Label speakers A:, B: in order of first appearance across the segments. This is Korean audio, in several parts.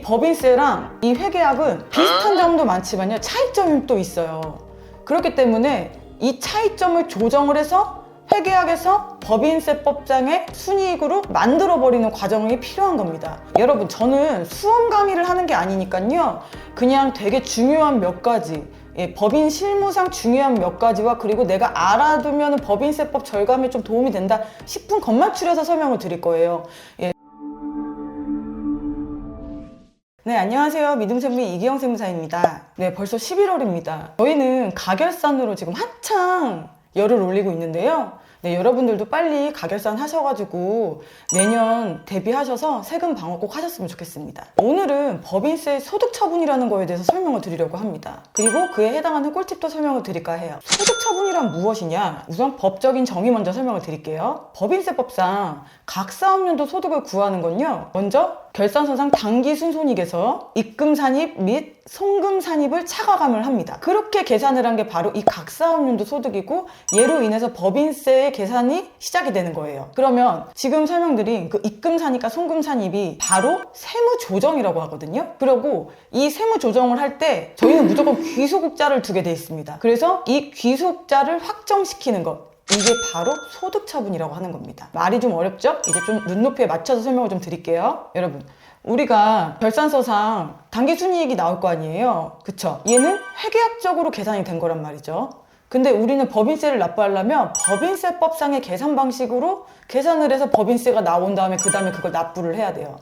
A: 법인세랑 이 회계약은 비슷한 점도 많지만요, 차이점이 또 있어요. 그렇기 때문에 이 차이점을 조정을 해서 회계약에서 법인세법상의 순이익으로 만들어버리는 과정이 필요한 겁니다. 여러분, 저는 수험 강의를 하는 게 아니니까요, 그냥 되게 중요한 몇 가지, 법인 실무상 중요한 몇 가지와 그리고 내가 알아두면 법인세법 절감에 좀 도움이 된다 싶은 것만 추려서 설명을 드릴 거예요. 네, 안녕하세요. 믿음세무의 이기영 세무사입니다. 네, 벌써 11월입니다. 저희는 가결산으로 지금 한창 열을 올리고 있는데요. 네, 여러분들도 빨리 가결산 하셔가지고 내년 대비하셔서 세금 방어 꼭 하셨으면 좋겠습니다. 오늘은 법인세 소득처분이라는 거에 대해서 설명을 드리려고 합니다. 그리고 그에 해당하는 꿀팁도 설명을 드릴까 해요. 소득처분이란 무엇이냐? 우선 법적인 정의 먼저 설명을 드릴게요. 법인세법상 각 사업연도 소득을 구하는 건요, 먼저 결산서상 당기순손익에서 입금산입 및 송금산입을 차과감을 합니다. 그렇게 계산을 한 게 바로 이 각 사업연도 소득이고, 얘로 인해서 법인세의 계산이 시작이 되는 거예요. 그러면 지금 설명드린 그 입금산입과 송금산입이 바로 세무조정이라고 하거든요. 그리고 이 세무조정을 할 때 저희는 무조건 귀소국자를 두게 돼 있습니다. 그래서 이 귀소국자를 확정시키는 것, 이게 바로 소득처분이라고 하는 겁니다. 말이 좀 어렵죠? 이제 좀 눈높이에 맞춰서 설명을 좀 드릴게요. 여러분, 우리가 결산서상 당기순이익이 나올 거 아니에요? 그쵸? 얘는 회계학적으로 계산이 된 거란 말이죠. 근데 우리는 법인세를 납부하려면 법인세법상의 계산 방식으로 계산을 해서 법인세가 나온 다음에 그 다음에 그걸 납부를 해야 돼요.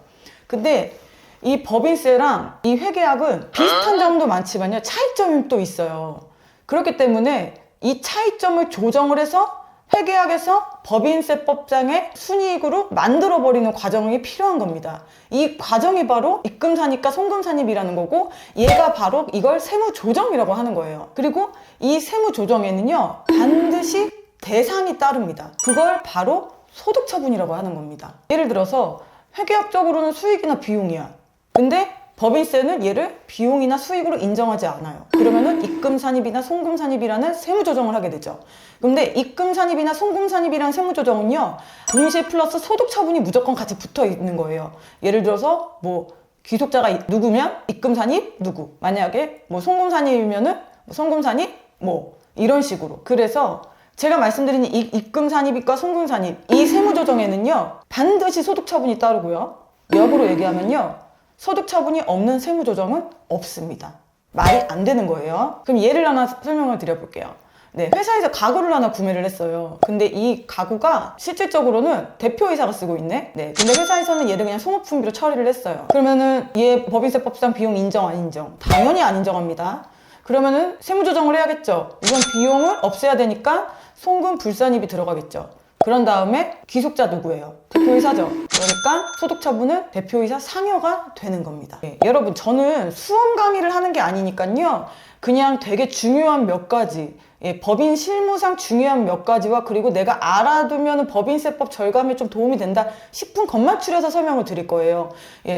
A: 근데 이 법인세랑 이 회계학은 비슷한 점도 많지만요, 차이점이 또 있어요. 그렇기 때문에 이 차이점을 조정을 해서 회계약에서 법인세법상의 순이익으로 만들어버리는 과정이 필요한 겁니다. 이 과정이 바로 입금산입과 송금산입이라는 거고, 얘가 바로 이걸 세무조정이라고 하는 거예요. 그리고 이 세무조정에는요, 반드시 대상이 따릅니다. 그걸 바로 소득처분이라고 하는 겁니다. 예를 들어서 회계학적으로는 수익이나 비용이야. 근데 법인세는 얘를 비용이나 수익으로 인정하지 않아요. 그러면은 입금산입이나 송금산입이라는 세무조정을 하게 되죠. 근데 입금산입이나 송금산입이라는 세무조정은요, 동시에 플러스 소득처분이 무조건 같이 붙어 있는 거예요. 예를 들어서 뭐 귀속자가 누구면 입금산입 누구, 만약에 뭐 송금산입이면은 송금산입 뭐 이런 식으로. 그래서 제가 말씀드린 이 입금산입과 송금산입, 이 세무조정에는요, 반드시 소득처분이 따르고요, 역으로 얘기하면요, 소득처분이 없는 세무조정은 없습니다. 말이 안 되는 거예요. 그럼 예를 하나 설명을 드려볼게요. 네, 회사에서 가구를 하나 구매를 했어요. 근데 이 가구가 실질적으로는 대표이사가 쓰고 있네? 네, 근데 회사에서는 얘를 그냥 소모품비로 처리를 했어요. 그러면은 얘 법인세법상 비용 인정, 안 인정? 당연히 안 인정합니다. 그러면은 세무조정을 해야겠죠. 우선 비용을 없애야 되니까 송금 불산입이 들어가겠죠. 그런 다음에 귀속자 누구예요? 대표이사죠. 그러니까 소득처분은 대표이사 상여가 되는 겁니다. 네, 여러분, 저는 수험 강의를 하는 게 아니니까요, 그냥 되게 중요한 몇 가지, 법인 실무상 중요한 몇 가지와 그리고 내가 알아두면 법인세법 절감에 좀 도움이 된다 싶은 것만 추려서 설명을 드릴 거예요.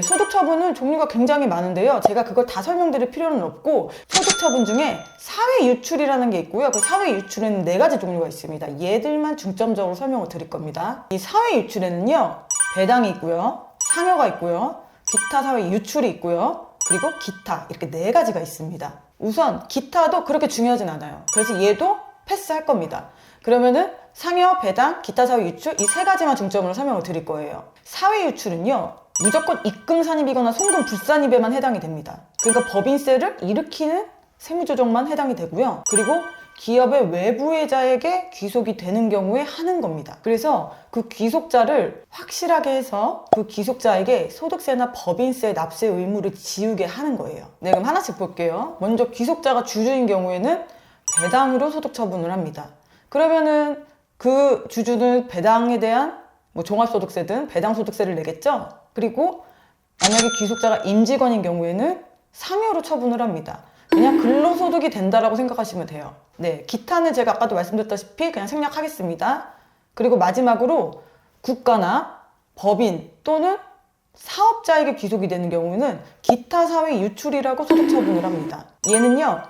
A: 소득처분은 종류가 굉장히 많은데요, 제가 그걸 다 설명드릴 필요는 없고, 소득처분 중에 사회유출이라는 게 있고요. 그 사회유출에는 4가지 종류가 있습니다. 얘들만 중점적으로 설명을 드릴 겁니다. 이 사회유출에는요, 배당이 있고요, 상여가 있고요, 기타 사회유출이 있고요, 그리고 기타, 이렇게 4가지가 있습니다. 우선 기타도 그렇게 중요하진 않아요. 그래서 얘도 패스할 겁니다. 그러면은 상여, 배당, 기타 사회 유출, 이 3가지만 중점으로 설명을 드릴 거예요. 사회 유출은요, 무조건 입금산입이거나 송금 불산입에만 해당이 됩니다. 그러니까 법인세를 일으키는 세무조정만 해당이 되고요. 그리고 기업의 외부회자에게 귀속이 되는 경우에 하는 겁니다. 그래서 그 귀속자를 확실하게 해서 그 귀속자에게 소득세나 법인세 납세 의무를 지우게 하는 거예요. 네, 그럼 하나씩 볼게요. 먼저 귀속자가 주주인 경우에는 배당으로 소득처분을 합니다. 그러면은 그 주주는 배당에 대한 뭐 종합소득세든 배당소득세를 내겠죠? 그리고 만약에 귀속자가 임직원인 경우에는 상여로 처분을 합니다. 그냥 근로소득이 된다라고 생각하시면 돼요. 네, 기타는 제가 아까도 말씀드렸다시피 그냥 생략하겠습니다. 그리고 마지막으로 국가나 법인 또는 사업자에게 귀속이 되는 경우에는 기타 사회 유출이라고 소득처분을 합니다. 얘는요,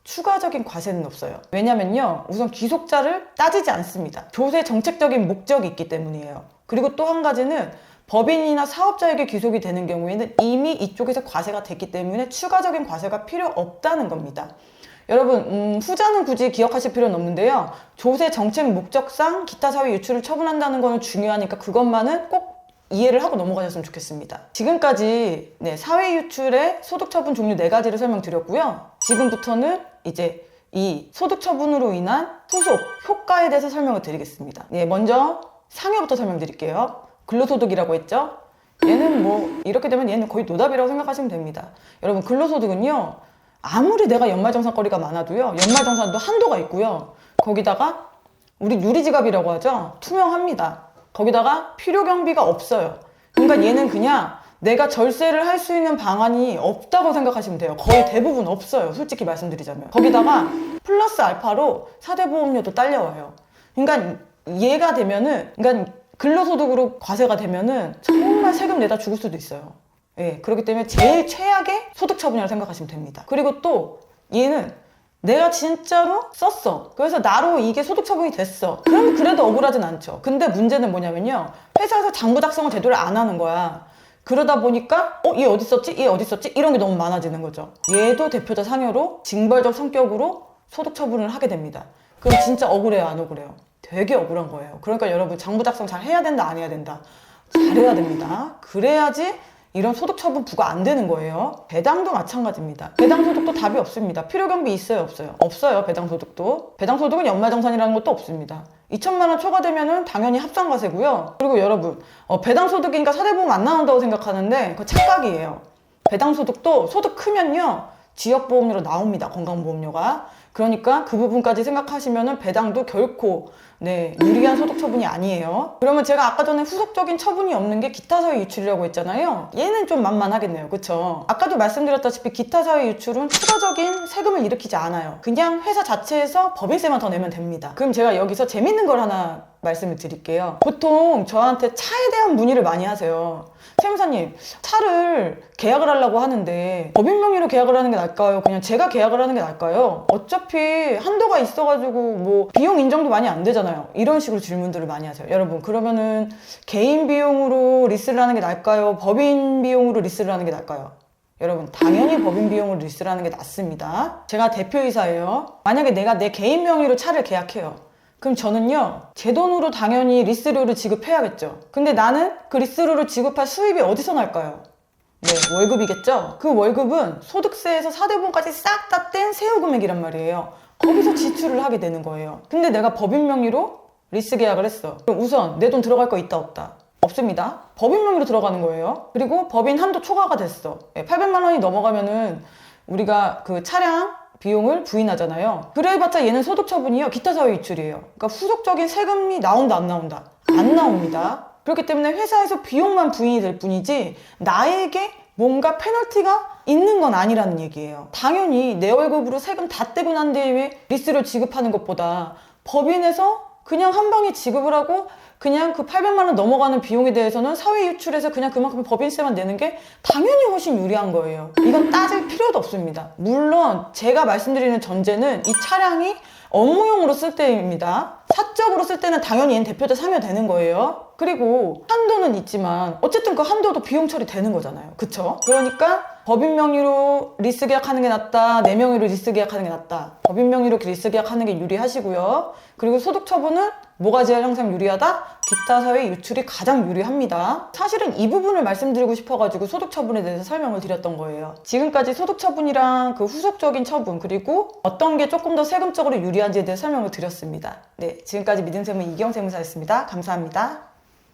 A: 추가적인 과세는 없어요. 왜냐면요, 우선 귀속자를 따지지 않습니다. 조세 정책적인 목적이 있기 때문이에요. 그리고 또 한 가지는 법인이나 사업자에게 귀속이 되는 경우에는 이미 이쪽에서 과세가 됐기 때문에 추가적인 과세가 필요 없다는 겁니다. 여러분 후자는 굳이 기억하실 필요는 없는데요. 조세 정책 목적상 기타 사회 유출을 처분한다는 거는 중요하니까 그것만은 꼭 이해를 하고 넘어가셨으면 좋겠습니다. 지금까지 사회 유출의 소득 처분 종류 4가지를 설명드렸고요. 지금부터는 이제 이 소득 처분으로 인한 후속 효과에 대해서 설명을 드리겠습니다. 먼저 상여부터 설명드릴게요. 근로소득이라고 했죠? 얘는 뭐 이렇게 되면 얘는 거의 노답이라고 생각하시면 됩니다. 여러분 근로소득은요, 아무리 내가 연말정산거리가 많아도요, 연말정산도 한도가 있고요. 거기다가 우리 유리지갑이라고 하죠? 투명합니다. 거기다가 필요경비가 없어요. 그러니까 얘는 그냥 내가 절세를 할 수 있는 방안이 없다고 생각하시면 돼요. 거의 대부분 없어요. 솔직히 말씀드리자면. 거기다가 플러스 알파로 4대 보험료도 딸려와요. 그러니까 얘가 되면은, 그러니까 근로소득으로 과세가 되면은 정말 세금 내다 죽을 수도 있어요. 그렇기 때문에 제일 최악의 소득 처분이라고 생각하시면 됩니다. 그리고 또 얘는 내가 진짜로 썼어. 그래서 나로 이게 소득 처분이 됐어. 그러면 그래도 억울하진 않죠. 근데 문제는 뭐냐면요, 회사에서 장부 작성을 제대로 안 하는 거야. 그러다 보니까 얘 어디 썼지? 얘 어디 썼지? 이런 게 너무 많아지는 거죠. 얘도 대표자 상여로 징벌적 성격으로 소득 처분을 하게 됩니다. 그럼 진짜 억울해요, 안 억울해요? 되게 억울한 거예요. 그러니까 여러분 장부 작성 잘 해야 된다, 안 해야 된다? 잘해야 됩니다. 그래야지 이런 소득 처분 부과 안 되는 거예요. 배당도 마찬가지입니다. 배당소득도 답이 없습니다. 필요경비 있어요, 없어요? 없어요, 배당소득도. 배당소득은 연말정산이라는 것도 없습니다. 2천만 원 초과되면은 당연히 합산과세고요. 그리고 여러분 배당소득이니까 4대 보험 안 나온다고 생각하는데 그거 착각이에요. 배당소득도 소득 크면요 지역보험료로 나옵니다. 건강보험료가. 그러니까 그 부분까지 생각하시면은 배당도 결코 유리한 소득 처분이 아니에요. 그러면 제가 아까 전에 후속적인 처분이 없는 게 기타 사회 유출이라고 했잖아요. 얘는 좀 만만하겠네요. 그쵸? 아까도 말씀드렸다시피 기타 사회 유출은 추가적인 세금을 일으키지 않아요. 그냥 회사 자체에서 법인세만 더 내면 됩니다. 그럼 제가 여기서 재밌는 걸 하나 말씀을 드릴게요. 보통 저한테 차에 대한 문의를 많이 하세요. 세무사님, 차를 계약을 하려고 하는데 법인 명의로 계약을 하는 게 나을까요? 그냥 제가 계약을 하는 게 나을까요? 어차피 한도가 있어가지고 뭐 비용 인정도 많이 안 되잖아요. 이런 식으로 질문들을 많이 하세요. 여러분 그러면은 개인 비용으로 리스를 하는 게 나을까요? 법인 비용으로 리스를 하는 게 나을까요? 여러분 당연히 법인 비용으로 리스를 하는 게 낫습니다. 제가 대표이사예요. 만약에 내가 내 개인 명의로 차를 계약해요. 그럼 저는요 제 돈으로 당연히 리스료를 지급해야겠죠. 근데 나는 그 리스료를 지급할 수입이 어디서 날까요? 월급이겠죠. 그 월급은 소득세에서 4대 보험까지 싹 다 뗀 세후 금액이란 말이에요. 거기서 지출을 하게 되는 거예요. 근데 내가 법인 명의로 리스 계약을 했어. 그럼 우선 내 돈 들어갈 거 있다 없다? 없습니다. 법인 명의로 들어가는 거예요. 그리고 법인 한도 초과가 됐어. 800만 원이 넘어가면은 우리가 그 차량 비용을 부인하잖아요. 그래봤자 얘는 소득 처분이요 기타 사회 유출이에요. 그러니까 후속적인 세금이 나온다 안 나온다? 안 나옵니다. 그렇기 때문에 회사에서 비용만 부인이 될 뿐이지 나에게 뭔가 페널티가 있는 건 아니라는 얘기예요. 당연히 내 월급으로 세금 다 떼고 난 뒤에 리스를 지급하는 것보다 법인에서 그냥 한 방에 지급을 하고 그냥 그 800만 원 넘어가는 비용에 대해서는 사회 유출해서 그냥 그만큼 법인세만 내는 게 당연히 훨씬 유리한 거예요. 이건 따질 필요도 없습니다. 물론 제가 말씀드리는 전제는 이 차량이 업무용으로 쓸 때입니다. 사적으로 쓸 때는 당연히 얘는 대표자 상여되는 거예요. 그리고 한도는 있지만 어쨌든 그 한도도 비용 처리되는 거잖아요. 그쵸? 그러니까 법인 명의로 리스 계약하는 게 낫다, 내 명의로 리스 계약하는 게 낫다. 법인 명의로 리스 계약하는 게 유리하시고요. 그리고 소득 처분은 뭐가 제일 항상 유리하다? 기타 사회 유출이 가장 유리합니다. 사실은 이 부분을 말씀드리고 싶어가지고 소득 처분에 대해서 설명을 드렸던 거예요. 지금까지 소득 처분이랑 그 후속적인 처분 그리고 어떤 게 조금 더 세금적으로 유리한지에 대해 설명을 드렸습니다. 지금까지 믿음세무 이기영 세무사였습니다. 감사합니다.